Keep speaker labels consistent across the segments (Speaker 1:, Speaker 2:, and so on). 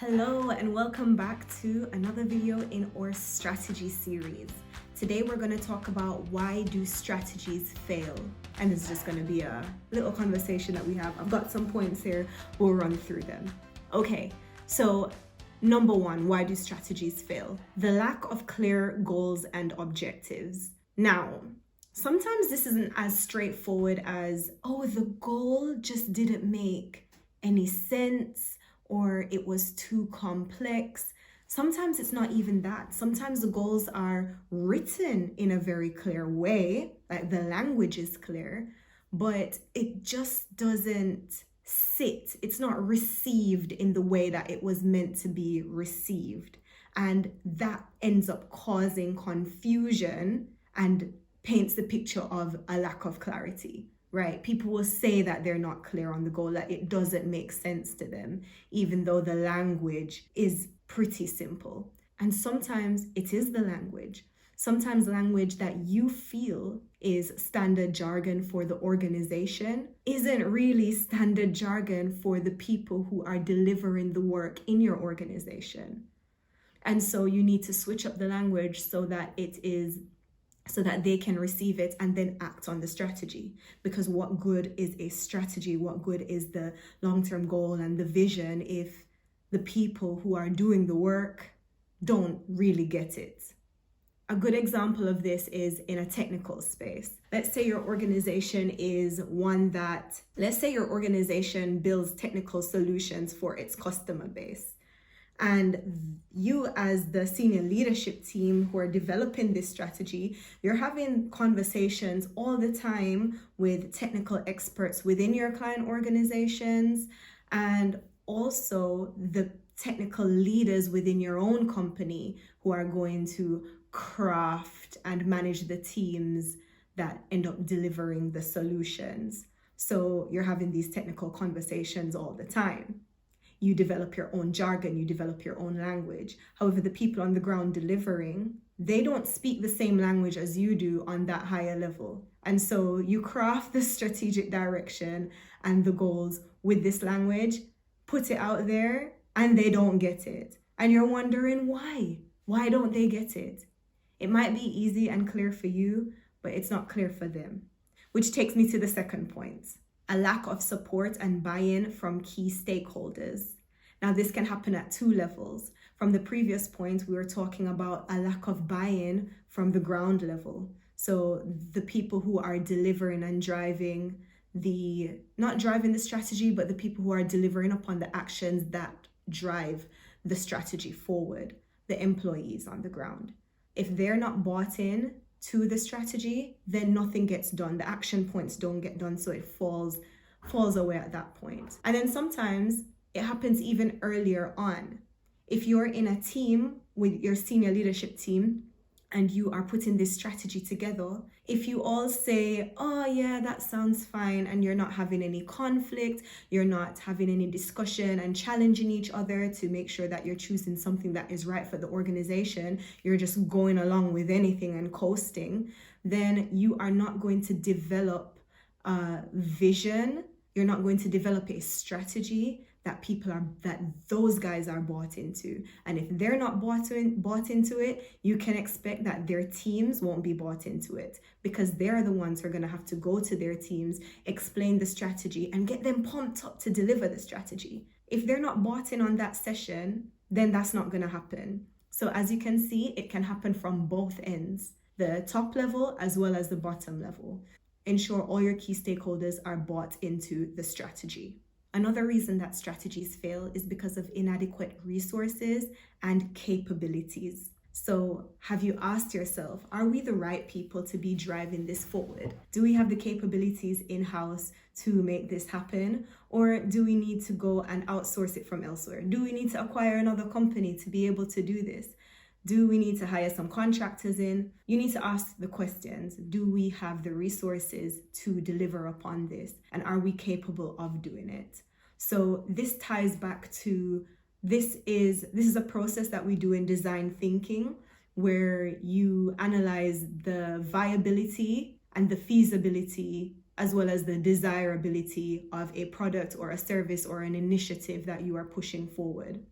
Speaker 1: Hello and welcome back to another video in our strategy series. Today we're going to talk about why do strategies fail, and it's just going to be a little conversation that we have. I've got some points here, we'll run through them. Okay, so number one, why do strategies fail? The lack of clear goals and objectives. Now, sometimes this isn't as straightforward as, oh, the goal just didn't make any sense, or it was too complex. Sometimes it's not even that. Sometimes the goals are written in a very clear way, like the language is clear, but it just doesn't sit. It's not received in the way that it was meant to be received. And that ends up causing confusion and paints the picture of a lack of clarity. Right? People will say that they're not clear on the goal, that it doesn't make sense to them, even though the language is pretty simple. And sometimes it is the language. Sometimes language that you feel is standard jargon for the organization isn't really standard jargon for the people who are delivering the work in your organization. And so you need to switch up the language so that they can receive it and then act on the strategy. Because what good is a strategy? What good is the long-term goal and the vision if the people who are doing the work don't really get it? A good example of this is in a technical space. Let's say your organization builds technical solutions for its customer base. And you, as the senior leadership team who are developing this strategy, you're having conversations all the time with technical experts within your client organizations and also the technical leaders within your own company who are going to craft and manage the teams that end up delivering the solutions. So you're having these technical conversations all the time. You develop your own jargon, you develop your own language. However, the people on the ground delivering, they don't speak the same language as you do on that higher level. And so you craft the strategic direction and the goals with this language, put it out there, and they don't get it. And you're wondering why? Why don't they get it? It might be easy and clear for you, but it's not clear for them. Which takes me to the second point. A lack of support and buy-in from key stakeholders. Now, this can happen at two levels. From the previous point, we were talking about a lack of buy-in from the ground level. So the people who are delivering and not driving the strategy, but the people who are delivering upon the actions that drive the strategy forward, the employees on the ground. If they're not bought in to the strategy, then nothing gets done. The action points don't get done, so it falls away at that point. And then sometimes it happens even earlier on. If you're in a team with your senior leadership team and you are putting this strategy together, if you all say, oh yeah, that sounds fine, and you're not having any conflict, you're not having any discussion and challenging each other to make sure that you're choosing something that is right for the organization, you're just going along with anything and coasting, then you are not going to develop a vision, you're not going to develop a strategy that those guys are bought into. And if they're not bought into it, you can expect that their teams won't be bought into it, because they're the ones who are going to have to go to their teams, explain the strategy, and get them pumped up to deliver the strategy. If they're not bought in on that session, then that's not going to happen. So as you can see, it can happen from both ends, the top level as well as the bottom level. Ensure all your key stakeholders are bought into the strategy. Another reason that strategies fail is because of inadequate resources and capabilities. So have you asked yourself, are we the right people to be driving this forward? Do we have the capabilities in-house to make this happen? Or do we need to go and outsource it from elsewhere? Do we need to acquire another company to be able to do this? Do we need to hire some contractors in? You need to ask the questions. Do we have the resources to deliver upon this? And are we capable of doing it? So this ties back to, this is a process that we do in design thinking, where you analyze the viability and the feasibility as well as the desirability of a product or a service or an initiative that you are pushing forward.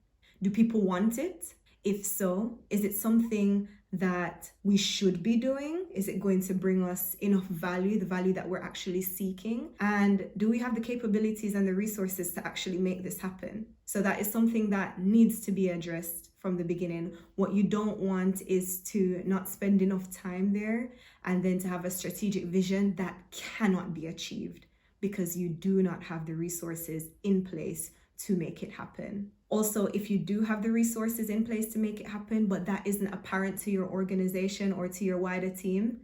Speaker 1: Do people want it? If so, is it something that we should be doing? Is it going to bring us enough value, the value that we're actually seeking? And do we have the capabilities and the resources to actually make this happen? So that is something that needs to be addressed from the beginning. What you don't want is to not spend enough time there and then to have a strategic vision that cannot be achieved because you do not have the resources in place to make it happen. Also, if you do have the resources in place to make it happen, but that isn't apparent to your organization or to your wider team,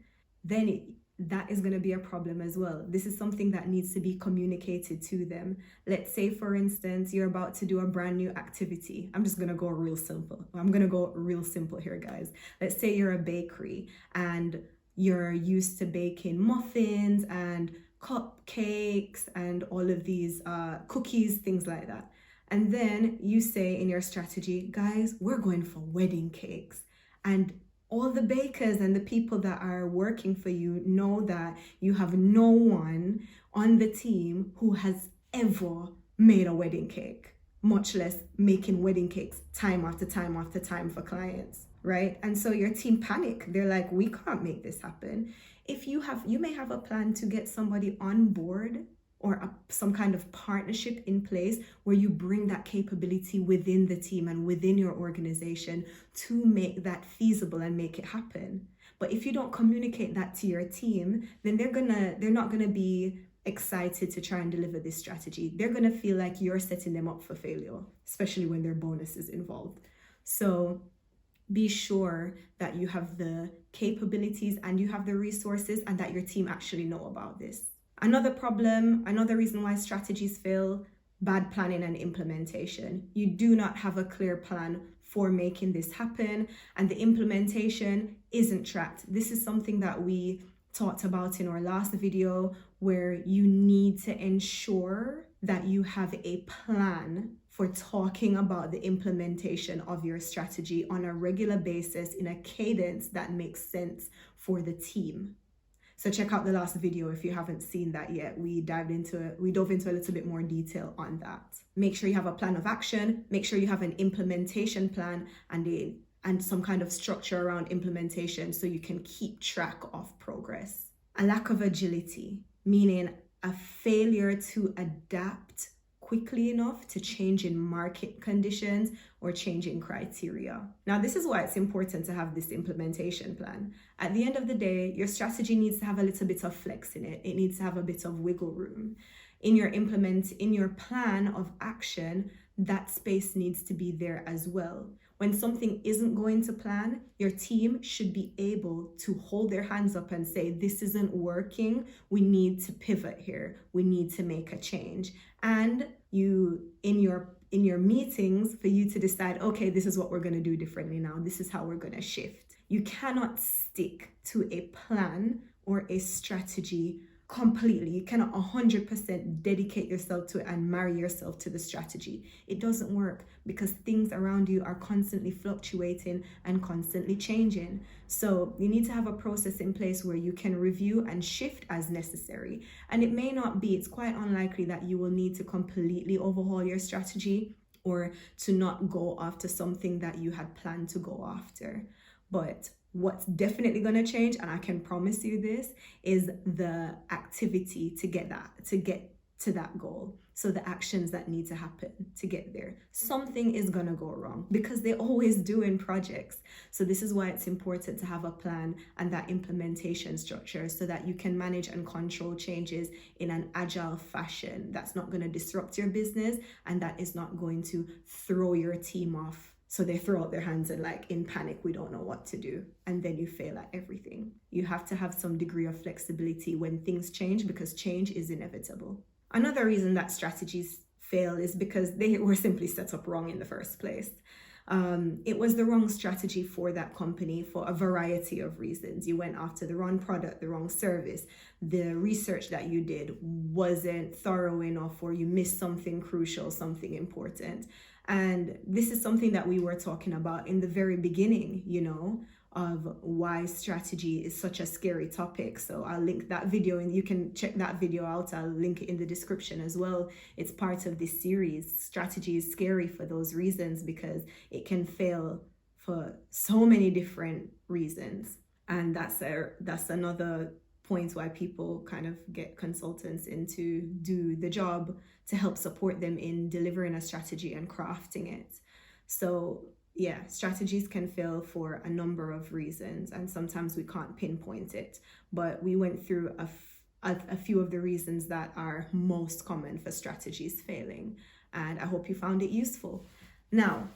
Speaker 1: then that is going to be a problem as well. This is something that needs to be communicated to them. Let's say, for instance, you're about to do a brand new activity. I'm just going to go real simple. I'm going to go real simple here, guys. Let's say you're a bakery and you're used to baking muffins and cupcakes and all of these cookies, things like that. And then you say in your strategy, guys, we're going for wedding cakes. And all the bakers and the people that are working for you know that you have no one on the team who has ever made a wedding cake, much less making wedding cakes time after time after time for clients, right? And so your team panic. They're like, we can't make this happen. If you may have a plan to get somebody on board or some kind of partnership in place where you bring that capability within the team and within your organization to make that feasible and make it happen. But if you don't communicate that to your team, then they're not gonna be excited to try and deliver this strategy. They're gonna feel like you're setting them up for failure, especially when there are bonuses involved. So be sure that you have the capabilities and you have the resources and that your team actually know about this. Another reason why strategies fail, bad planning and implementation. You do not have a clear plan for making this happen, and the implementation isn't tracked. This is something that we talked about in our last video, where you need to ensure that you have a plan for talking about the implementation of your strategy on a regular basis in a cadence that makes sense for the team. So check out the last video if you haven't seen that yet. We dove into a little bit more detail on that. Make sure you have a plan of action, make sure you have an implementation plan and some kind of structure around implementation so you can keep track of progress. A lack of agility, meaning a failure to adapt quickly enough to changing market conditions or changing criteria. Now, this is why it's important to have this implementation plan. At the end of the day, your strategy needs to have a little bit of flex in it. It needs to have a bit of wiggle room. In your plan of action, that space needs to be there as well. When something isn't going to plan, your team should be able to hold their hands up and say, this isn't working. We need to pivot here. We need to make a change. And in your meetings, for you to decide, okay, this is what we're going to do differently now. This is how we're going to shift. You cannot stick to a plan or a strategy completely. You cannot 100% dedicate yourself to it and marry yourself to the strategy. It doesn't work because things around you are constantly fluctuating and constantly changing. So you need to have a process in place where you can review and shift as necessary. And it's quite unlikely that you will need to completely overhaul your strategy or to not go after something that you had planned to go after. But what's definitely going to change, and I can promise you this, is the activity to get to that goal. So the actions that need to happen to get there. Something is going to go wrong because they always do in projects. So this is why it's important to have a plan and that implementation structure so that you can manage and control changes in an agile fashion that's not going to disrupt your business and that is not going to throw your team off. So they throw out their hands and in panic, we don't know what to do. And then you fail at everything. You have to have some degree of flexibility when things change because change is inevitable. Another reason that strategies fail is because they were simply set up wrong in the first place. It was the wrong strategy for that company for a variety of reasons. You went after the wrong product, the wrong service. The research that you did wasn't thorough enough, or you missed something crucial, something important. And this is something that we were talking about in the very beginning, of why strategy is such a scary topic. So I'll link that video and you can check that video out. I'll link it in the description as well. It's part of this series. Strategy is scary for those reasons because it can fail for so many different reasons. And that's another point why people kind of get consultants in to do the job to help support them in delivering a strategy and crafting it. So yeah, strategies can fail for a number of reasons, and sometimes we can't pinpoint it, but we went through a few of the reasons that are most common for strategies failing, and I hope you found it useful. Now,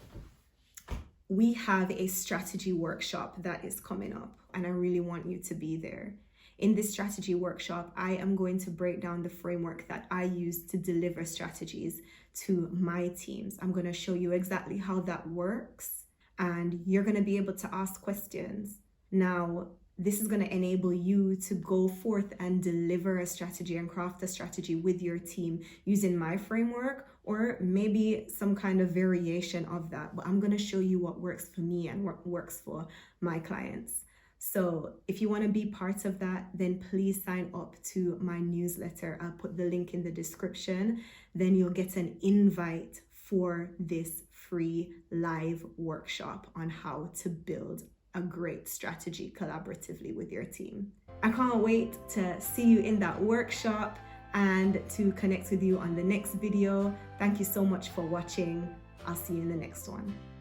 Speaker 1: we have a strategy workshop that is coming up, and I really want you to be there. In this strategy workshop, I am going to break down the framework that I use to deliver strategies to my teams. I'm going to show you exactly how that works, and you're going to be able to ask questions. Now, this is going to enable you to go forth and deliver a strategy and craft a strategy with your team using my framework, or maybe some kind of variation of that. But I'm going to show you what works for me and what works for my clients. So if you want to be part of that, then please sign up to my newsletter. I'll put the link in the description. Then you'll get an invite for this free live workshop on how to build a great strategy collaboratively with your team. I can't wait to see you in that workshop and to connect with you on the next video. Thank you so much for watching. I'll see you in the next one.